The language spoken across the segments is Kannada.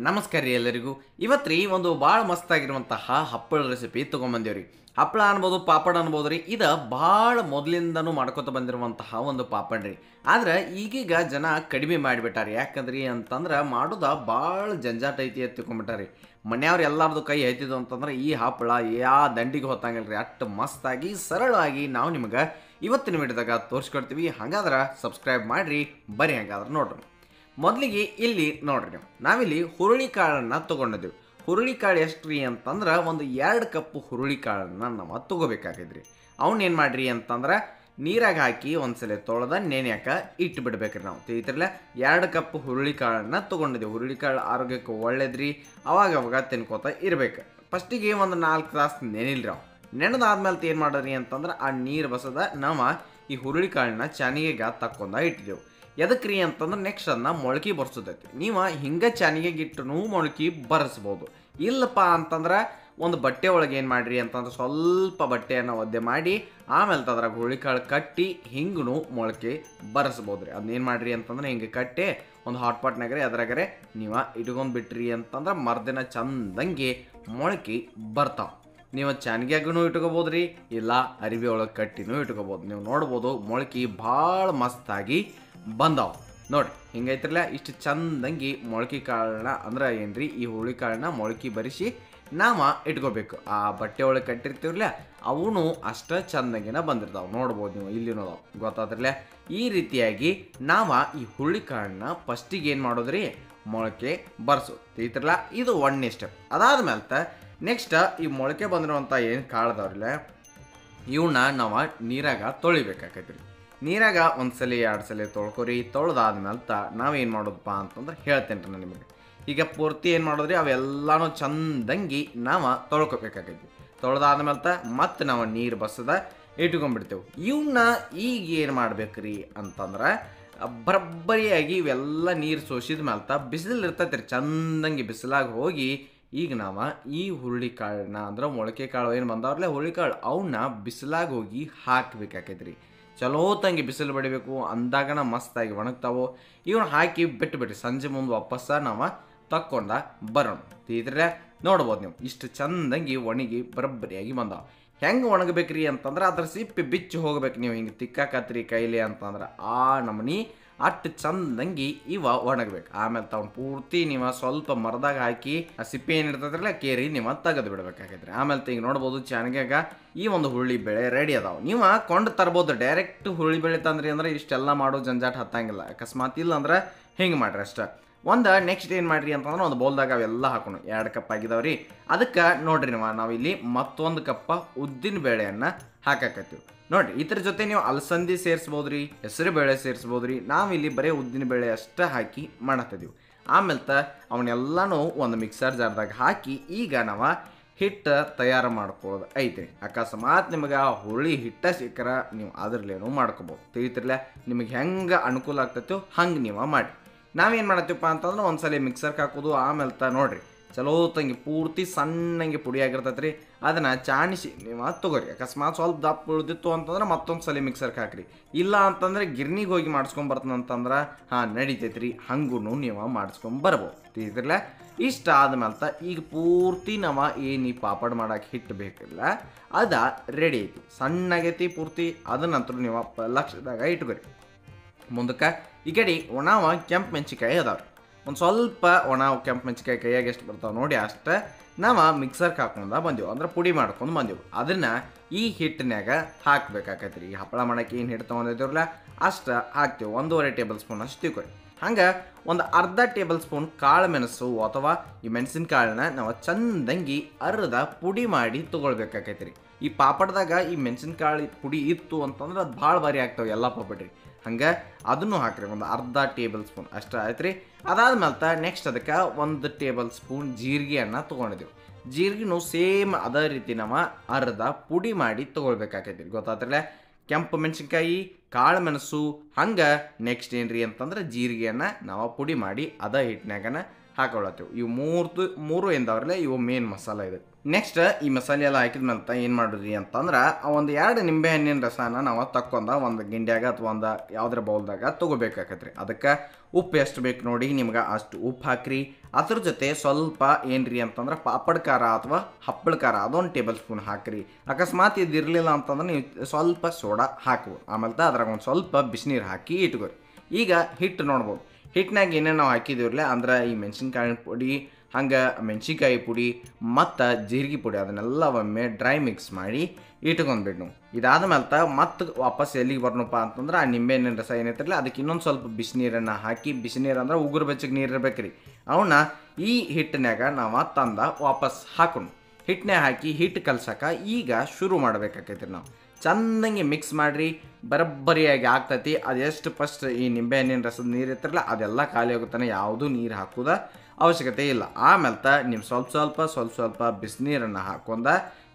ನಮಸ್ಕಾರ ರೀ ಎಲ್ಲರಿಗೂ. ಇವತ್ತು ರೀ ಒಂದು ಭಾಳ ಮಸ್ತಾಗಿರುವಂತಹ ಹಪ್ಪಳ ರೆಸಿಪಿ ತೊಗೊಂಬಂದೇವ್ರಿ. ಹಪ್ಪಳ ಅನ್ಬೋದು, ಪಾಪಡ್ ಅನ್ಬೋದು ರೀ. ಇದು ಭಾಳ ಮೊದಲಿಂದನೂ ಮಾಡ್ಕೊತ ಬಂದಿರುವಂತಹ ಒಂದು ಪಾಪಡ್ ರೀ. ಆದ್ರೆ ಈಗೀಗ ಜನ ಕಡಿಮೆ ಮಾಡಿಬಿಟ್ಟಾರೆ. ಯಾಕಂದ್ರಿ ಅಂತಂದ್ರೆ ಮಾಡೋದ ಭಾಳ ಜಂಜಾಟ ಐತಿ ಅಂತ ತಿಳ್ಕೊಂಬಿಟ್ಟಾರಿ. ಮನೆಯವ್ರು ಎಲ್ಲರದು ಕೈ ಐತಿದ್ದು ಅಂತಂದ್ರೆ ಈ ಹಪ್ಪಳ ಯಾ ದಂಡಿಗೆ ಹೊತ್ತಂಗಿಲ್ಲ ರೀ. ಅಷ್ಟು ಮಸ್ತಾಗಿ ಸರಳವಾಗಿ ನಾವು ನಿಮಗೆ ಇವತ್ತಿನ ವಿಡಿಯೋದಾಗ ತೋರಿಸ್ಕೊಡ್ತೀವಿ. ಹಾಗಾದ್ರೆ ಸಬ್ಸ್ಕ್ರೈಬ್ ಮಾಡಿರಿ. ಬರ್ರಿ ಹಾಗಾದ್ರೆ ನೋಡ್ರಿ. ಮೊದಲಿಗೆ ಇಲ್ಲಿ ನೋಡ್ರಿ, ನಾವಿಲ್ಲಿ ಹುರುಳಿಕಾಳನ್ನು ತೊಗೊಂಡಿದ್ದೀವಿ. ಹುರುಳಿಕಾಳು ಎಷ್ಟು ರೀ ಅಂತಂದ್ರೆ ಒಂದು 2 ಕಪ್ ಹುರುಳಿಕಾಳನ್ನು ನಾವು ತೊಗೋಬೇಕಾಗಿದ್ರಿ. ಅವನ್ನೇನು ಮಾಡಿರಿ ಅಂತಂದ್ರೆ ನೀರಾಗ ಹಾಕಿ ಒಂದ್ಸಲ ತೊಳೆದ ನೆನೆಯಾಕ ಇಟ್ಟು ಬಿಡ್ಬೇಕ್ರಿ. ನಾವು ತಿಳಿತಿರಲ್ಲ 2 ಕಪ್ ಹುರುಳಿಕಾಳನ್ನು ತೊಗೊಂಡಿದ್ದೀವಿ. ಹುರುಳಿಕಾಳು ಆರೋಗ್ಯಕ್ಕೆ ಒಳ್ಳೇದ್ರಿ. ಅವಾಗ ತಿನ್ಕೋತ ಇರ್ಬೇಕು. ಫಸ್ಟಿಗೆ ಒಂದು 4 ತಾಸು ನೆನಿಲ್ರಿ. ಅವು ನೆನೆದಾದ್ಮೇಲೆ ಏನು ಮಾಡೋರಿ ಅಂತಂದ್ರೆ ಆ ನೀರು ಬಸದ ನಾವು ಈ ಹುರುಳಿಕಾಳನ್ನ ಚಾನಿಗೆಗೆ ತಕ್ಕೊಂಡ ಇಟ್ಟಿದ್ದೆವು. ಎದಕ್ಕೆ ರೀ ಅಂತಂದ್ರೆ ನೆಕ್ಸ್ಟ್ ಅದನ್ನ ಮೊಳಕೆ ಬರ್ಸೋದೈತಿ. ನೀವು ಹಿಂಗೆ ಚಾನಿಗೆ ಇಟ್ಟು ಮೊಳಕೆ ಬರೆಸ್ಬೋದು. ಇಲ್ಲಪ್ಪ ಅಂತಂದ್ರೆ ಒಂದು ಬಟ್ಟೆ ಒಳಗೆ ಏನು ಮಾಡಿರಿ ಅಂತಂದ್ರೆ ಸ್ವಲ್ಪ ಬಟ್ಟೆಯನ್ನು ಒದ್ದೆ ಮಾಡಿ ಆಮೇಲೆ ಅದ್ರಾಗ ಹುರುಳಿಕಾಳು ಕಟ್ಟಿ ಹಿಂಗೂ ಮೊಳಕೆ ಬರೆಸ್ಬೋದು ರೀ. ಅದನ್ನೇನು ಮಾಡಿರಿ ಅಂತಂದ್ರೆ ಹಿಂಗೆ ಕಟ್ಟಿ ಒಂದು ಹಾಟ್ ಪಾಟ್ನಾಗ್ರಿ ಅದ್ರಾಗರೆ ನೀವು ಇಟ್ಕೊಂಡು ಬಿಟ್ರಿ ಅಂತಂದ್ರೆ ಮರ್ದಿನ ಚಂದಂಗೆ ಮೊಳಕೆ ಬರ್ತಾವೆ. ನೀವು ಚಾನಿಗ್ಯಾಗೂ ಇಟ್ಕೋಬೋದು ರೀ, ಇಲ್ಲ ಅರಿವಿ ಒಳಗೆ ಕಟ್ಟಿನೂ ಇಟ್ಕೋಬೋದು. ನೀವು ನೋಡ್ಬೋದು ಮೊಳಕೆ ಭಾಳ ಮಸ್ತಾಗಿ ಬಂದಾವ ನೋಡ್ರಿ. ಹಿಂಗೈತ್ರಲ್ಲ ಇಷ್ಟು ಚಂದಂಗಿ ಮೊಳಕೆ ಕಾಳನ್ನ ಅಂದ್ರೆ ಏನ್ರಿ ಈ ಹುರುಳಿಕಾಳನ್ನ ಮೊಳಕೆ ಬರಿಸಿ ನಾವು ಇಟ್ಕೋಬೇಕು. ಆ ಬಟ್ಟೆ ಒಳಗೆ ಕಟ್ಟಿರ್ತೀವ್ರಲ್ಲ ಅವನು ಅಷ್ಟ ಚಂದಂಗಿನ ಬಂದಿರ್ತಾವೆ. ನೋಡ್ಬೋದು ನೀವು ಇಲ್ಲಿ ನೋಡೋ ಗೊತ್ತಾದ್ರಲ್ಲ. ಈ ರೀತಿಯಾಗಿ ನಾವು ಈ ಹುರುಳಿಕಾಳನ್ನ ಫಸ್ಟಿಗೆ ಏನು ಮಾಡೋದ್ರಿ ಮೊಳಕೆ ಬರ್ಸೋದು ತಿಳಿತಿರಲ್ಲ. ಇದು 1ನೇ ಸ್ಟೆಪ್. ಅದಾದ್ಮೇಲೆ ನೆಕ್ಸ್ಟ್ ಈ ಮೊಳಕೆ ಬಂದಿರುವಂಥ ಏನು ಕಾಳದವ್ರಲ್ಲ ಇವನ್ನ ನಾವು ನೀರಾಗ ತೊಳಿಬೇಕಾಕೈತ್ರಿ. ನೀರಾಗ 1 ಸಲ 2 ಸಲ ತೊಳ್ಕೊರಿ. ತೊಳೆದಾದ್ಮೇಲೆ ನಾವೇನು ಮಾಡೋದಪ್ಪ ಅಂತಂದ್ರೆ ಹೇಳ್ತೇನೆ ರೀ ನಾನು ನಿಮಗೆ. ಈಗ ಪೂರ್ತಿ ಏನು ಮಾಡೋದ್ರಿ ಅವೆಲ್ಲನೂ ಚಂದಂಗಿ ನಾವು ತೊಳ್ಕೊಬೇಕಾಗೈತಿ. ತೊಳೆದಾದ್ಮೇಲೆ ಮತ್ತೆ ನಾವು ನೀರು ಬಸದ ಇಟ್ಕೊಂಡ್ಬಿಡ್ತೇವೆ. ಇವನ್ನ ಈಗ ಏನು ಮಾಡ್ಬೇಕ್ರಿ ಅಂತಂದ್ರೆ ಬರಬ್ಬರಿಯಾಗಿ ಇವೆಲ್ಲ ನೀರು ಸೋಸಿದ ಮೇಲೆ ಬಿಸಿಲು ಇರ್ತೈತೆ ರೀ. ಚಂದಂಗಿ ಬಿಸಿಲಾಗಿ ಹೋಗಿ ಈಗ ನಾವು ಈ ಹುರುಳಿಕಾಳನ್ನ ಅಂದ್ರೆ ಮೊಳಕೆ ಕಾಳು ಏನು ಬಂದವ್ರಲ್ಲ ಹುರುಳಿಕಾಳು ಅವನ್ನ ಬಿಸಿಲಾಗಿ ಹೋಗಿ ಹಾಕಬೇಕಾಕೈತ್ರಿ. ಚಲೋ ತಂಗಿ ಬಿಸಿಲು ಬಡಿಬೇಕು ಅಂದಾಗನ ಮಸ್ತಾಗಿ ಒಣಗ್ತಾವು. ಇವನ್ನ ಹಾಕಿ ಬಿಟ್ಟು ಸಂಜೆ ಮುಂದೆ ವಾಪಸ್ಸ ನಾವು ತಕ್ಕೊಂಡ ಬರೋಣ. ಇದ್ರೆ ನೋಡ್ಬೋದು ನೀವು ಇಷ್ಟು ಚಂದಂಗಿ ಒಣಗಿ ಬರಬ್ಬರಿಯಾಗಿ ಬಂದಾವ. ಹೆಂಗೆ ಒಣಗಬೇಕ್ರಿ ಅಂತಂದ್ರೆ ಅದ್ರ ಸಿಪ್ಪಿ ಬಿಚ್ಚಿ ಹೋಗ್ಬೇಕು. ನೀವು ಹಿಂಗೆ ತಿಕ್ಕಾಕತ್ರಿ ಕೈಲಿ ಅಂತಂದ್ರೆ ಆ ನಮನಿ ಅಷ್ಟು ಚಂದಂಗಿ ಇವ ಒಣಗಬೇಕು. ಆಮೇಲೆ ತಗೊಂಡು ಪೂರ್ತಿ ನೀವು ಸ್ವಲ್ಪ ಮರದಾಗ ಹಾಕಿ ಆ ಸಿಪ್ಪೆ ಏನಿರ್ತದ್ರಲ್ಲ ಕೇರಿ ನೀವು ತೆಗೆದು ಬಿಡ್ಬೇಕಾಗೈತ್ರಿ. ಆಮೇಲೆ ಈಗ ನೋಡ್ಬೋದು ಚಾನಿಗ್ಯಾಗ ಈ ಒಂದು ಹುರುಳಿ ಬೇಳೆ ರೆಡಿ ಅದಾವೆ. ನೀವು ಕೊಂಡು ತರ್ಬೋದು. ಡೈರೆಕ್ಟ್ ಹುರುಳಿ ಬೇಳೆ ತಂದ್ರಿ ಅಂದ್ರೆ ಇಷ್ಟೆಲ್ಲ ಮಾಡೋ ಜಂಜಾಟ ಹತ್ತಂಗಿಲ್ಲ. ಅಕಸ್ಮಾತ್ ಇಲ್ಲ ಅಂದ್ರೆ ಹಿಂಗೆ ಮಾಡ್ರಿ ಅಷ್ಟೇ. ಒಂದು ನೆಕ್ಸ್ಟ್ ಏನು ಮಾಡಿರಿ ಅಂತಂದ್ರೆ ಒಂದು ಬೌಲ್ದಾಗ ಅವೆಲ್ಲ ಹಾಕೋಣ. 2 ಕಪ್ ಆಗಿದಾವ್ರಿ. ಅದಕ್ಕೆ ನೋಡ್ರಿ ನಾವು ಇಲ್ಲಿ ಮತ್ತೊಂದು ಕಪ್ಪ ಉದ್ದಿನ ಬೇಳೆಯನ್ನು ಹಾಕಾಕತ್ತೀವಿ ನೋಡ್ರಿ. ಇದ್ರ ಜೊತೆ ನೀವು ಅಲಸಂದಿ ಸೇರಿಸ್ಬೋದು ರೀ, ಹೆಸರು ಬೇಳೆ ಸೇರಿಸ್ಬೋದು ರೀ. ನಾವಿಲ್ಲಿ ಬರೀ ಉದ್ದಿನ ಬೇಳೆ ಅಷ್ಟೇ ಹಾಕಿ ಮಾಡತ್ತಿದ್ದೀವಿ. ಆಮೇಲೆ ಅವನ್ನೆಲ್ಲನೂ ಒಂದು ಮಿಕ್ಸರ್ ಜಾರ್ದಾಗ ಹಾಕಿ ಈಗ ನಾವು ಹಿಟ್ಟು ತಯಾರು ಮಾಡ್ಕೊಳ್ಳೋದು ಐತ್ರಿ. ಅಕಸ್ಮಾತ್ ನಿಮಗೆ ಹುರುಳಿ ಹಿಟ್ಟ ಸಿಕ್ಕರ ನೀವು ಅದ್ರಲ್ಲೇನೂ ಮಾಡ್ಕೊಬೋದು. ತಿಳಿತಿರ್ಲ ನಿಮಗೆ ಹೆಂಗೆ ಅನುಕೂಲ ಆಗ್ತೈತೋ ಹಂಗೆ ನೀವು ಮಾಡಿ. ನಾವೇನು ಮಾಡತ್ತೀವಪ್ಪ ಅಂತಂದ್ರೆ ಒಂದ್ಸಲ ಮಿಕ್ಸರ್ಗೆ ಹಾಕೋದು. ಆಮೇಲೆ ನೋಡ್ರಿ ಚಲೋ ತಂಗಿ ಪೂರ್ತಿ ಸಣ್ಣಂಗೆ ಪುಡಿ ಆಗಿರ್ತೈತೆ ರೀ. ಅದನ್ನು ಚಾಣಿಸಿ ನೀವು ತೊಗೋರಿ. ಅಕಸ್ಮಾತ್ ಸ್ವಲ್ಪ ದಪ್ಪ ಉಳಿದಿತ್ತು ಅಂತಂದ್ರೆ ಮತ್ತೊಂದು ಸಲ ಮಿಕ್ಸರ್ಗೆ ಹಾಕ್ರಿ. ಇಲ್ಲ ಅಂತಂದ್ರೆ ಗಿರ್ನಿಗೆ ಹೋಗಿ ಮಾಡಿಸ್ಕೊಂಬರ್ತಂತಂದ್ರೆ ನಡಿತೈತೆ ರೀ. ಹಂಗೂ ನೀವು ಮಾಡಿಸ್ಕೊಂಬರ್ಬೋದು. ತಿಳಿದ್ರಲ್ಲ ಇಷ್ಟ ಆದ್ಮೇಲೆ ಈಗ ಪೂರ್ತಿ ನಾವು ಏನು ಈ ಪಾಪಡ್ ಮಾಡೋಕೆ ಹಿಟ್ಟು ಬೇಕಿಲ್ಲ ಅದ ರೆಡಿ ಐತಿ. ಸಣ್ಣಗೈತಿ ಪೂರ್ತಿ. ಅದನ್ನಂತರೂ ನೀವು ಲಕ್ಷದಾಗ ಇಟ್ಕೊರಿ. ಮುಂದಕ್ಕೆ ಈ ಕಡೆ ಒಣವ ಕೆಂಪು ಮೆಣಸಿಕಾಯಿ ಅದಾವ್ರಿ. ಒಂದು ಸ್ವಲ್ಪ ಒಣ ಕೆಂಪು ಮೆಣಸಿಕಾಯಿ ಕೈಯಾಗ ಎಷ್ಟು ಬರ್ತಾವೆ ನೋಡಿ ಅಷ್ಟೇ ನಾವು ಮಿಕ್ಸರ್ಗೆ ಹಾಕೊಂಡು ಬಂದೆವು. ಅಂದ್ರೆ ಪುಡಿ ಮಾಡ್ಕೊಂಡು ಬಂದೆವು. ಅದನ್ನು ಈ ಹಿಟ್ಟಿನಾಗ ಹಾಕ್ಬೇಕಾಕೈತ್ರಿ. ಈ ಹಪ್ಪಳ ಮಾಡೋಕೆ ಏನು ಹಿಟ್ಟು ತೊಗೊಂಡಿದ್ದೀವ್ರಲ್ಲ ಅಷ್ಟು ಹಾಕ್ತೀವಿ. 1.5 ಟೇಬಲ್ ಸ್ಪೂನ್ ಅಷ್ಟು ತಿಳ್ಕೊರಿ. ಹಂಗೆ ಒಂದು ಅರ್ಧ ಟೇಬಲ್ ಸ್ಪೂನ್ ಕಾಳು ಮೆಣಸು ಅಥವಾ ಈ ಮೆಣಸಿನಕಾಳನ್ನ ನಾವು ಚಂದಂಗಿ ಅರ್ಧ ಪುಡಿ ಮಾಡಿ ತೊಗೊಳ್ಬೇಕಾಕೈತ್ರಿ. ಈ ಪಾಪಡ್ದಾಗ ಈ ಮೆಣಸಿನಕಾಳು ಪುಡಿ ಇತ್ತು ಅಂತಂದ್ರೆ ಅದು ಭಾಳ ಭಾರಿ ಆಗ್ತಾವೆ ಎಲ್ಲ ಪಾಪಡ್ರಿ. ಹಂಗೆ ಅದನ್ನು ಹಾಕ್ರಿ. ಒಂದು ಅರ್ಧ ಟೇಬಲ್ ಸ್ಪೂನ್ ಅಷ್ಟು ಆಯ್ತು ರೀ. ಅದಾದ್ಮೇಲೆ ನೆಕ್ಸ್ಟ್ ಅದಕ್ಕೆ 1 ಟೇಬಲ್ ಸ್ಪೂನ್ ಜೀರಿಗೆಯನ್ನು ತೊಗೊಂಡಿದ್ದೀವಿ. ಜೀರಿಗೆನೂ ಸೇಮ್ ಅದೇ ರೀತಿ ನಾವು ಅರ್ಧ ಪುಡಿ ಮಾಡಿ ತೊಗೊಳ್ಬೇಕಾಕೈತಿ. ಗೊತ್ತಾತ್ರಲ್ಲ ಕೆಂಪು ಮೆಣಸಿನ್ಕಾಯಿ ಕಾಳು ಮೆಣಸು ಹಂಗೆ ನೆಕ್ಸ್ಟ್ ಏನ್ರಿ ಅಂತಂದ್ರೆ ಜೀರಿಗೆಯನ್ನು ನಾವು ಪುಡಿ ಮಾಡಿ ಅದ ಹಿಟ್ಟಿನಾಗನ ಹಾಕೊಳ್ಳತ್ತೀವಿ. ಇವು ಮೂರು ಎಂದವ್ರಲ್ಲೇ ಇವು ಮೇನ್ ಮಸಾಲೆ ಇದು. ನೆಕ್ಸ್ಟ್ ಈ ಮಸಾಲೆ ಎಲ್ಲ ಹಾಕಿದ್ಮೇಲೆ ಏನು ಮಾಡಿದ್ರಿ ಅಂತಂದ್ರೆ ಒಂದು 2 ನಿಂಬೆ ಹಣ್ಣಿನ ರಸನ ನಾವು ತಕ್ಕೊಂಡ ಒಂದು ಗಿಂಡ್ಯಾಗ ಅಥವಾ ಒಂದು ಯಾವುದ್ರ ಬೌಲ್ದಾಗ ತೊಗೋಬೇಕಾಕತ್ರಿ. ಅದಕ್ಕೆ ಉಪ್ಪು ಎಷ್ಟು ಬೇಕು ನೋಡಿ ನಿಮ್ಗೆ ಅಷ್ಟು ಉಪ್ಪು ಹಾಕ್ರಿ. ಅದ್ರ ಜೊತೆ ಸ್ವಲ್ಪ ಏನ್ರಿ ಅಂತಂದ್ರೆ ಪಾಪಡ್ ಖಾರ ಅಥವಾ ಹಪ್ಪಳ ಖಾರ ಅದೊಂದು ಟೇಬಲ್ ಸ್ಪೂನ್ ಹಾಕ್ರಿ. ಅಕಸ್ಮಾತ್ ಇದು ಇರಲಿಲ್ಲ ಅಂತಂದ್ರೆ ನೀವು ಸ್ವಲ್ಪ ಸೋಡಾ ಹಾಕ್ಬೋದು. ಆಮೇಲೆ ಅದ್ರಾಗ ಒಂದು ಸ್ವಲ್ಪ ಬಿಸಿನೀರು ಹಾಕಿ ಇಟ್ಕೋರಿ. ಈಗ ಹಿಟ್ಟು ನೋಡ್ಬೋದು. ಹಿಟ್ಟಿನಾಗ ಏನೇನು ನಾವು ಹಾಕಿದೀವ್ರಲ್ಲ ಅಂದ್ರೆ ಈ ಮೆಣಸಿನ್ಕಾಯಿ ಪುಡಿ, ಹಂಗೆ ಮೆಣಸಿನ್ಕಾಯಿ ಪುಡಿ ಮತ್ತು ಜೀರಿಗೆ ಪುಡಿ ಅದನ್ನೆಲ್ಲ ಒಮ್ಮೆ ಡ್ರೈ ಮಿಕ್ಸ್ ಮಾಡಿ ಇಟ್ಕೊಂಡ್ಬಿಟ್ಟು ಇದಾದ ಮೇಲೆ ಮತ್ತೆ ವಾಪಸ್ ಎಲ್ಲಿಗೆ ಬರ್ನಪ್ಪ ಅಂತಂದ್ರೆ ಆ ನಿಂಬೆಹಣ್ಣಿನ ರಸ ಏನೈತಿರಲ್ಲ ಅದಕ್ಕೆ ಇನ್ನೊಂದು ಸ್ವಲ್ಪ ಬಿಸಿನೀರನ್ನು ಹಾಕಿ, ಬಿಸಿನೀರು ಅಂದ್ರೆ ಉಗುರು ಬೆಚ್ಚಗೆ ನೀರು ಇರ್ಬೇಕ್ರಿ, ಅವನ್ನ ಈ ಹಿಟ್ಟಿನಾಗ ನಾವು ತಂದ ವಾಪಸ್ ಹಾಕೊಂಡು ಹಿಟ್ಟನ್ನೇ ಹಾಕಿ ಹಿಟ್ಟು ಕಲ್ಸಕ್ಕೆ ಈಗ ಶುರು ಮಾಡ್ಬೇಕಾಕೈತಿ. ನಾವು ಚೆನ್ನಾಗಿ ಮಿಕ್ಸ್ ಮಾಡಿರಿ, ಬರೋಬ್ಬರಿಯಾಗಿ ಆಗ್ತೈತಿ. ಅದೆಷ್ಟು ಫಸ್ಟ್ ಈ ನಿಂಬೆಹಣ್ಣಿನ ರಸದ ನೀರು ಇರ್ತಿರಲ್ಲ ಅದೆಲ್ಲ ಖಾಲಿ ಹೋಗುತ್ತಾನೆ, ಯಾವುದೂ ನೀರು ಹಾಕೋದ ಅವಶ್ಯಕತೆ ಇಲ್ಲ. ಆಮೇಲೆ ನೀವು ಸ್ವಲ್ಪ ಬಿಸಿನೀರನ್ನು ಹಾಕೊಂಡ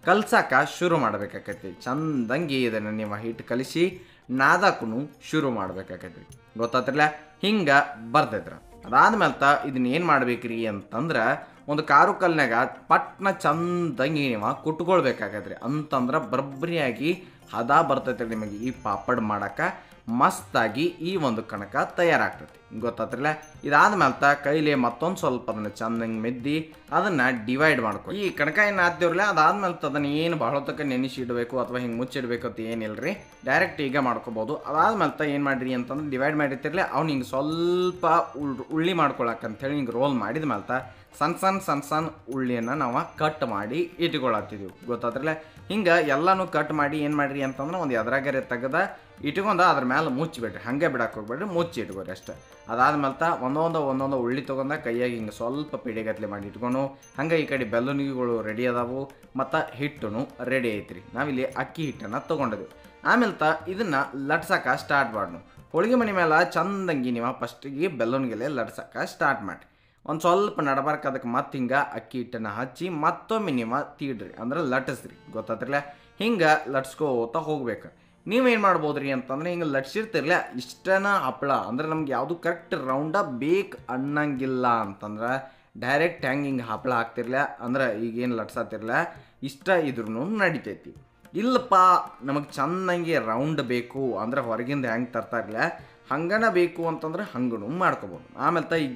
ಕಲ್ಸಕ್ಕೆ ಶುರು ಮಾಡ್ಬೇಕಾಕೈತಿ. ಚಂದಂಗಿ ಇದನ್ನು ನೀವು ಹಿಟ್ಟು ಕಲಿಸಿ ನಾದಕ್ಕೂ ಶುರು ಮಾಡ್ಬೇಕಾಕೈತಿ. ಗೊತ್ತಾತಿರಲ್ಲ, ಹಿಂಗೆ ಬರ್ತೈತ್ರ. ಅದಾದ್ಮೇಲೆ ಇದನ್ನ ಏನು ಮಾಡ್ಬೇಕ್ರಿ ಅಂತಂದ್ರೆ ಒಂದು ಕಾರು ಕಲ್ನಾಗ ಪಟ್ನ ಚಂದಂಗಿ ನೀವು ಕುಟ್ಕೊಳ್ಬೇಕಾಗತ್ರಿ. ಅಂತಂದ್ರೆ ಬರಬ್ಬರಿಯಾಗಿ ಹದ ಬರ್ತೈತೆ ನಿಮಗೆ ಈ ಪಾಪಡ್ ಮಾಡೋಕೆ ಮಸ್ತಾಗಿ ಈ ಒಂದು ಕಣಕ ತಯಾರಾಗ್ತೈತಿ. ಗೊತ್ತಾತ್ರಲ್ಲ. ಇದಾದ್ಮೇಲೆ ಕೈಲಿ ಮತ್ತೊಂದು ಸ್ವಲ್ಪ ಅದನ್ನು ಚಂದಂಗೆ ಮೆದ್ದಿ ಅದನ್ನು ಡಿವೈಡ್ ಮಾಡ್ಕೊ. ಈ ಕಣಕ ಏನು ಹಾಕ್ತಿವ್ರಲ್ಲ ಅದಾದ್ಮೇಲೆ ಅದನ್ನು ಏನು ಬಹಳ ಹೊತ್ತಕ್ಕೆ ನೆನೆಸಿಡಬೇಕು ಅಥವಾ ಹಿಂಗೆ ಮುಚ್ಚಿಡ್ಬೇಕು ಅಂತ ಏನಿಲ್ಲರಿ, ಡೈರೆಕ್ಟ್ ಈಗ ಮಾಡ್ಕೋಬೋದು. ಅದಾದ್ಮೇಲೆ ಏನು ಮಾಡಿರಿ ಅಂತಂದ್ರೆ ಡಿವೈಡ್ ಮಾಡಿರ್ತಿರ್ಲಿ ಅವ್ನು ಹಿಂಗೆ ಸ್ವಲ್ಪ ಉಳ್ಳಿ ಮಾಡ್ಕೊಳಕ್ಕಂಥೇಳಿ ಹಿಂಗೆ ರೋಲ್ ಮಾಡಿದ ಮೇಲೆ ಸಣ್ಣ ಉಳ್ಳಿಯನ್ನು ನಾವು ಕಟ್ ಮಾಡಿ ಇಟ್ಕೊಳತ್ತಿದ್ದೀವಿ. ಗೊತ್ತಾದ್ರಲ್ಲ. ಹಿಂಗೆ ಎಲ್ಲನೂ ಕಟ್ ಮಾಡಿ ಏನು ಮಾಡಿರಿ ಅಂತಂದ್ರೆ ಒಂದು ಎದ್ರಾಗರೆ ತೆಗೆದ ಇಟ್ಕೊಂಡು ಅದ್ರ ಮೇಲೆ ಮುಚ್ಚಿಬಿಡ್ರಿ, ಹಾಗೆ ಬಿಡಕ್ಕೆ ಹೋಗ್ಬೇಡ್ರಿ, ಮುಚ್ಚಿ ಇಟ್ಕೊರಿ ಅಷ್ಟೇ. ಅದಾದ್ಮೇಲೆ ಒಂದೊಂದು ಉಳ್ಳಿ ತೊಗೊಂಡ ಕೈಯಾಗಿ ಹಿಂಗೆ ಸ್ವಲ್ಪ ಪಿಡಿಗತ್ಲೆ ಮಾಡಿ ಇಟ್ಕೊಂಡು ಹಂಗೆ ಈ ಕಡೆ ಬೆಲ್ಲುನಿಗಳು ರೆಡಿ ಅದಾವು ಮತ್ತು ಹಿಟ್ಟು ರೆಡಿ ಐತ್ರಿ. ನಾವಿಲ್ಲಿ ಅಕ್ಕಿ ಹಿಟ್ಟನ್ನು ತೊಗೊಂಡಿದ್ವಿ. ಆಮೇಲೆ ಇದನ್ನು ಲಟ್ಸಕ್ಕೆ ಸ್ಟಾರ್ಟ್ ಮಾಡೋಣ. ಹೋಳಿಗೆ ಮನೆ ಮೇಲೆ ಚಂದಂಗಿ ನೀವು ಫಸ್ಟಿಗೆ ಬೆಲ್ಲುನ್ಗೆಲೆ ಲಟ್ಸಕ್ಕೆ ಸ್ಟಾರ್ಟ್ ಮಾಡಿರಿ. ಒಂದು ಸ್ವಲ್ಪ ನಡಬಾರ್ಕ ಅದಕ್ಕೆ ಮತ್ತೆ ಹಿಂಗೆ ಅಕ್ಕಿ ಹಿಟ್ಟನ್ನು ಹಚ್ಚಿ ಮತ್ತೊಮ್ಮೆ ನೀವು ತೀಡ್ರಿ ಅಂದ್ರೆ ಲಟ್ಟಿಸ್ರಿ. ಗೊತ್ತಾತಿರ್ಲ, ಹಿಂಗೆ ಲಟ್ಸ್ಕೋತಾ ಹೋಗ್ಬೇಕು. ನೀವೇನು ಮಾಡ್ಬೋದ್ರಿ ಅಂತಂದ್ರೆ ಹಿಂಗೆ ಲಟ್ಸಿರ್ತಿರ್ಲ ಇಷ್ಟನ ಹಪ್ಪಳ ಅಂದ್ರೆ ನಮ್ಗೆ ಯಾವುದು ಕರೆಕ್ಟ್ ರೌಂಡ ಬೇಕು ಅನ್ನಂಗಿಲ್ಲ ಅಂತಂದ್ರೆ ಡೈರೆಕ್ಟ್ ಹಿಂಗೆ ಹಪ್ಪಳ ಹಾಕ್ತಿರ್ಲ ಅಂದ್ರೆ ಈಗೇನು ಲಟ್ಸತ್ತಿರ್ಲ ಇಷ್ಟ ಇದ್ರೂ ನಡಿತೈತಿ. ಇಲ್ಲಪ್ಪ ನಮಗೆ ಚೆನ್ನಾಗಿ ರೌಂಡ್ ಬೇಕು ಅಂದ್ರೆ ಹೊರಗಿಂದ ಹೆಂಗೆ ತರ್ತಾರಿಲ್ಲ ಹಂಗನ ಬೇಕು ಅಂತಂದ್ರೆ ಹಂಗೂ ಮಾಡ್ಕೊಬೋದು. ಆಮೇಲೆ ಈ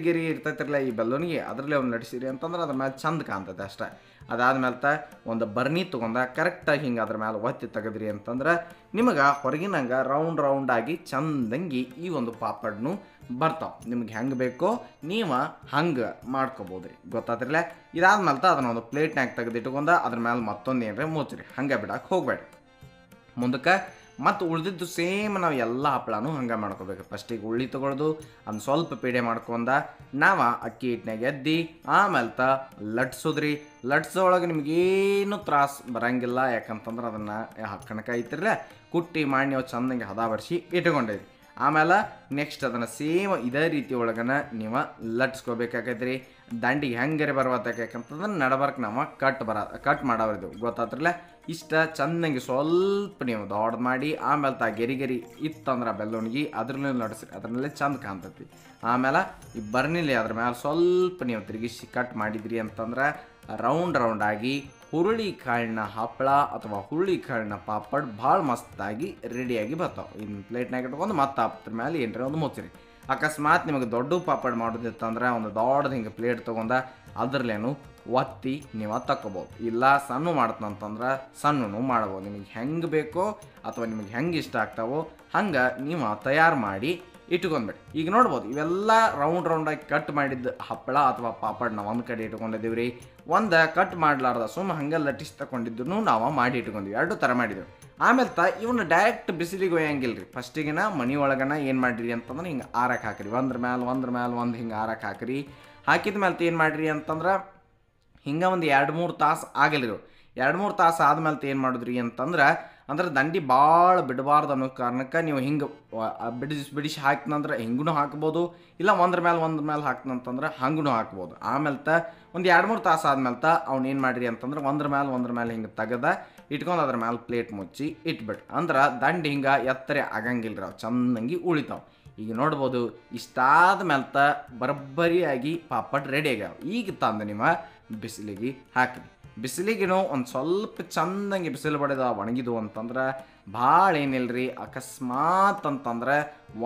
ಗೆರಿ ಇರ್ತೈತಿರಲ್ಲ ಈ ಬೆಲ್ಲೋನಿಗೆ ಅದರಲ್ಲೇ ಒಂದು ನಡಿಸಿರಿ ಅಂತಂದ್ರೆ ಅದ್ರ ಮೇಲೆ ಚಂದ ಕಾಣ್ತೈತೆ ಅಷ್ಟೇ. ಅದಾದ್ಮೇಲೆ ಒಂದು ಬರ್ನಿ ತೊಗೊಂಡ ಕರೆಕ್ಟಾಗಿ ಹಿಂಗೆ ಅದ್ರ ಮೇಲೆ ಒತ್ತಿ ತೆಗೆದ್ರಿ ಅಂತಂದ್ರೆ ನಿಮಗೆ ಹೊರಗಿನಂಗೆ ರೌಂಡಾಗಿ ಚಂದಂಗಿ ಈ ಒಂದು ಪಾಪಡ್ನು ಬರ್ತಾವೆ. ನಿಮ್ಗೆ ಹೆಂಗೆ ಬೇಕೋ ನೀವು ಹಂಗೆ ಮಾಡ್ಕೊಬೋದು ರೀ. ಗೊತ್ತಾತಿರಲ್ಲ. ಇದಾದ್ಮೇಲೆ ಅದನ್ನ ಒಂದು ಪ್ಲೇಟ್ನಾಗ ತೆಗೆದಿಟ್ಕೊಂಡ ಅದ್ರ ಮೇಲೆ ಮತ್ತೊಂದು ಏನ್ರಿ ಮುಚ್ಚ್ರಿ, ಹಂಗೆ ಬಿಡಕ್ಕೆ ಹೋಗ್ಬೇಡ್ರಿ. ಮುಂದಕ್ಕೆ ಮತ್ತು ಉಳಿದಿದ್ದು ಸೇಮ್ ನಾವು ಎಲ್ಲ ಹಪ್ಪಳನೂ ಹಂಗೆ ಮಾಡ್ಕೋಬೇಕು. ಫಸ್ಟಿಗೆ ಉಳ್ಳಿ ತೊಗೊಳ್ದು ಅದನ್ನ ಸ್ವಲ್ಪ ಪೀಡೆ ಮಾಡ್ಕೊಂಡ ನಾವು ಅಕ್ಕಿ ಹಿಟ್ಟಿನಾಗ ಎದ್ದಿ ಆಮೇಲೆ ಲಟ್ಸೋದ್ರಿ. ಲಟ್ಸೋಳಗೆ ನಿಮಗೇನು ತ್ರಾಸು ಬರೋಂಗಿಲ್ಲ, ಯಾಕಂತಂದ್ರೆ ಅದನ್ನು ಕಣಕ ಐತಿರಲ್ಲ ಕುಟ್ಟಿ ಮಾಡಿ ನೀವು ಚಂದಂಗೆ ಹದ ಬರ್ಸಿ ಇಟ್ಕೊಂಡಿರಿ. ಆಮೇಲೆ ನೆಕ್ಸ್ಟ್ ಅದನ್ನು ಸೇಮ್ ಇದೇ ರೀತಿ ಒಳಗನ ನೀವು ಲಟ್ಸ್ಕೋಬೇಕಾಗೈತ್ರಿ. ದಂಡಿಗೆ ಹೆಂಗರೆ ಬರ್ವತ್ತಕ್ಕೆ ಯಾಕಂತಂದ್ರೆ ನಡಬರ್ಕ್ ನಾವು ಕಟ್ ಮಾಡೋರಿದ್ದು. ಗೊತ್ತಾತ್ರಲ್ಲ. ಇಷ್ಟ ಚಂದಂಗೆ ಸ್ವಲ್ಪ ನೀವು ದೊಡ್ಡ ಮಾಡಿ ಆಮೇಲೆ ಗೆರಿ ಇತ್ತಂದ್ರೆ ಬೆಲ್ಲೋಣಿಗೆ ಅದ್ರಲ್ಲೇ ಲಟ್ಸ್ರಿ, ಅದ್ರಲ್ಲೇ ಚಂದ ಕಾಣ್ತೈತಿ. ಆಮೇಲೆ ಈ ಬರ್ನಿಲಿ ಅದ್ರ ಮೇಲೆ ಸ್ವಲ್ಪ ನೀವು ತಿರುಗಿಸಿ ಕಟ್ ಮಾಡಿದ್ರಿ ಅಂತಂದ್ರೆ ರೌಂಡಾಗಿ ಹುರುಳಿಕಾಳಿನ ಹಪ್ಪಳ ಅಥವಾ ಹುರುಳಿಕಾಳಿನ ಪಾಪಡ್ ಭಾಳ ಮಸ್ತಾಗಿ ರೆಡಿಯಾಗಿ ಬರ್ತಾವೆ. ಇನ್ನು ಪ್ಲೇಟ್ನಾಗ ಇಟ್ಕೊಂಡು ಮತ್ತೆ ಅದ್ರ ಮೇಲೆ ಏನರ ಒಂದು ಮುಚ್ಚಿರಿ. ಅಕಸ್ಮಾತ್ ನಿಮಗೆ ದೊಡ್ಡ ಪಾಪಡ್ ಮಾಡೋದಿತ್ತಂದ್ರೆ ಒಂದು ದೊಡ್ಡದು ಹಿಂಗೆ ಪ್ಲೇಟ್ ತೊಗೊಂಡ ಅದರಲ್ಲೇನು ಒತ್ತಿ ನೀವು ತಕ್ಕೋಬೋದು. ಇಲ್ಲ ಸಣ್ಣ ಮಾಡ್ತಂತಂದ್ರೆ ಸಣ್ಣನು ಮಾಡ್ಬೋದು. ನಿಮಗೆ ಹೆಂಗೆ ಬೇಕೋ ಅಥವಾ ನಿಮಗೆ ಹೆಂಗೆ ಇಷ್ಟ ಆಗ್ತಾವೋ ಹಂಗೆ ನೀವು ತಯಾರು ಮಾಡಿ ಇಟ್ಕೊಂಡ್ಬಿಡಿ. ಈಗ ನೋಡ್ಬೋದು ಇವೆಲ್ಲ ರೌಂಡಾಗಿ ಕಟ್ ಮಾಡಿದ್ದು ಹಪ್ಪಳ ಅಥವಾ ಪಾಪಡ್ ನಾವು ಒಂದು ಕಡೆ ಇಟ್ಕೊಂಡಿದ್ದೀವಿ ರೀ. ಒಂದು ಕಟ್ ಮಾಡಲಾರ್ದ ಹಂಗೆ ಲಟ್ಟಿಸಿ ತಗೊಂಡಿದ್ದು ನಾವು ಮಾಡಿ ಇಟ್ಕೊಂಡಿವಿ. 2 ಥರ ಮಾಡಿದೆವು. ಆಮೇಲೆ ಇವನ್ನ ಡೈರೆಕ್ಟ್ ಬಿಸಿಲಿಗೆ ಒಯ್ಯಂಗಿಲ್ಲ ರೀ. ಫಸ್ಟಿಗೆನ ಮನೆ ಒಳಗನ ಏನು ಮಾಡಿರಿ ಅಂತಂದ್ರೆ ಹಿಂಗೆ ಆರಕ್ಕೆ ಹಾಕಿರಿ. ಒಂದ್ರ ಮೇಲೆ ಒಂದು ಹಿಂಗೆ ಆರಕ್ಕೆ ಹಾಕಿರಿ. ಹಾಕಿದ ಮೇಲೆ ಏನು ಮಾಡಿರಿ ಅಂತಂದ್ರೆ ಹಿಂಗೆ ಒಂದು 2-3 ತಾಸು ಆಗಿಲ್ಲ. 2-3 ತಾಸು ಆದ್ಮೇಲೆ ಏನು ಮಾಡಿದ್ರಿ ಅಂತಂದ್ರೆ ಅಂದ್ರೆ ದಂಡಿ ಭಾಳ ಬಿಡಬಾರ್ದು ಅನ್ನೋ ಕಾರಣಕ್ಕೆ ನೀವು ಹಿಂಗೆ ಬಿಡಿಸಿ ಹಾಕ್ತಂದ್ರೆ ಹಿಂಗೂ ಹಾಕ್ಬೋದು, ಇಲ್ಲ ಒಂದ್ರ ಮೇಲೆ ಹಾಕ್ತಂತಂದ್ರೆ ಹಂಗೂ ಹಾಕ್ಬೋದು. ಆಮೇಲೆ ಒಂದು 2-3 ತಾಸು ಆದ್ಮೇಲೆ ಅವ್ನು ಏನು ಮಾಡಿರಿ ಅಂತಂದ್ರೆ ಒಂದ್ರ ಮೇಲೆ ಹಿಂಗೆ ತೆಗೆದ ಇಟ್ಕೊಂಡು ಅದ್ರ ಮೇಲೆ ಪ್ಲೇಟ್ ಮುಚ್ಚಿ ಇಟ್ಬಿಟ್ಟು ಅಂದ್ರೆ ದಂಡಿ ಹಿಂಗೆ ಎತ್ತರ ಆಗಂಗಿಲ್ಲ ರೀ, ಅವು ಚಂದಂಗಿ ಉಳಿತಾವೆ. ಈಗ ನೋಡ್ಬೋದು ಇಷ್ಟಾದ ಮೇಲ್ತ ಬರಬ್ಬರಿಯಾಗಿ ಪಾಪಡ್ ರೆಡಿ ಆಗ್ಯಾವ. ಈಗ ತಂದು ನಿಮ್ಮ ಬಿಸಿಲಿಗೆ ಹಾಕಿರಿ. ಬಿಸಿಲಿಗೆನೂ ಒಂದು ಸ್ವಲ್ಪ ಚಂದಂಗೆ ಬಿಸಿಲು ಬಡಿದ ಒಣಗಿದು ಅಂತಂದ್ರೆ ಭಾಳ ಏನಿಲ್ರಿ, ಅಕಸ್ಮಾತ್ ಅಂತಂದ್ರೆ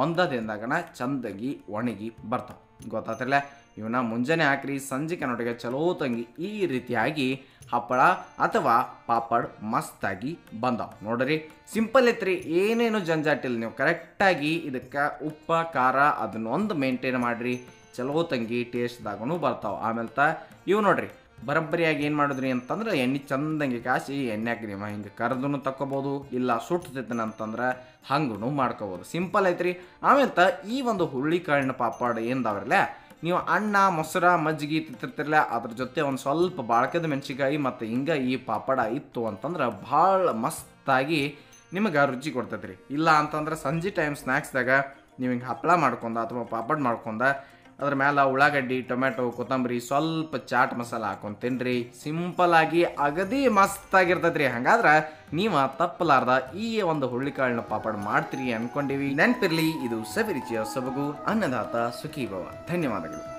ಒಂದ ದಿನದಾಗನ ಚಂದಾಗಿ ಒಣಗಿ ಬರ್ತಾವೆ. ಗೊತ್ತಾತಿರಲ್ಲ, ಇವನ್ನ ಮುಂಜಾನೆ ಹಾಕ್ರಿ, ಸಂಜೆ ಕನ್ನಡಿಗೆ ಚಲೋ ತಂಗಿ ಈ ರೀತಿಯಾಗಿ ಹಪ್ಪಳ ಅಥವಾ ಪಾಪಡ್ ಮಸ್ತಾಗಿ ಬಂದಾವ. ನೋಡ್ರಿ, ಸಿಂಪಲ್ ಐತ್ರಿ, ಏನೇನು ಜಂಜಾಟಿಲ್ಲ. ನೀವು ಕರೆಕ್ಟಾಗಿ ಇದಕ್ಕೆ ಉಪ್ಪ ಖಾರ ಅದನ್ನೊಂದು ಮೇಂಟೈನ್ ಮಾಡಿರಿ, ಚಲೋ ತಂಗಿ ಟೇಸ್ಟ್ದಾಗೂ ಬರ್ತಾವೆ. ಆಮೇಲೆ ಇವು ನೋಡ್ರಿ ಬರಬ್ಬರಿಯಾಗಿ ಏನು ಮಾಡಿದ್ರಿ ಅಂತಂದ್ರೆ ಎಣ್ಣೆ ಚಂದಂಗೆ ಕಾಸಿ ಎಣ್ಣೆ ಹಾಕಿ ನೀವು ಹಿಂಗೆ ಕರೆದೂ ತಕ್ಕೋಬೋದು, ಇಲ್ಲ ಸುಟ್ಟತೈತನ ಅಂತಂದ್ರೆ ಹಂಗೂ ಮಾಡ್ಕೋಬೋದು. ಸಿಂಪಲ್ ಐತ್ರಿ. ಆಮೇಲೆ ಈ ಒಂದು ಹುಳ್ಳಿಕಾಳಿನ ಪಾಪಡ್ ಏನದಾವ್ರಲ್ಲ, ನೀವು ಅನ್ನ ಮೊಸರ ಮಜ್ಜಿಗೆ ತಿಂತಿರ್ತಿರಲ್ಲ, ಅದ್ರ ಜೊತೆ ಒಂದು ಸ್ವಲ್ಪ ಬಾಳ್ಕದ ಮೆಣಸಿಕಾಯಿ ಮತ್ತು ಹಿಂಗೆ ಈ ಪಾಪಡ ಇತ್ತು ಅಂತಂದ್ರೆ ಭಾಳ ಮಸ್ತಾಗಿ ನಿಮಗೆ ರುಚಿ ಕೊಡ್ತೈತ್ರಿ. ಇಲ್ಲ ಅಂತಂದ್ರೆ ಸಂಜೆ ಟೈಮ್ ಸ್ನ್ಯಾಕ್ಸ್ದಾಗ ನೀವು ಹಿಂಗೆ ಹಪ್ಪಳ ಮಾಡ್ಕೊಂಡ ಅಥವಾ ಪಾಪಡ್ ಮಾಡ್ಕೊಂಡ ಅದ್ರ ಮೇಲೆ ಉಳ್ಳಾಗಡ್ಡಿ, ಟೊಮೆಟೊ, ಕೊತ್ತಂಬರಿ, ಸ್ವಲ್ಪ ಚಾಟ್ ಮಸಾಲ ಹಾಕೊಂಡು ತಿನ್ನಿರಿ. ಸಿಂಪಲ್ಲಾಗಿ ಅಗದಿ ಮಸ್ತಾಗಿರ್ತೈತ್ರಿ. ಹಾಗಾದ್ರೆ ನೀವು ತಪ್ಪಲಾರ್ದ ಈ ಒಂದು ಹುಳ್ಳಿಕಾಳಿನ ಪಾಪಡ್ ಮಾಡ್ತೀರಿ ಅನ್ಕೊಂಡಿವಿ. ನೆನಪಿರ್ಲಿ, ಇದು ಸವಿರುಚಿಯ ಸೊಬಗು ಅನ್ನದಾತ ಸುಖೀಭವ. ಧನ್ಯವಾದಗಳು.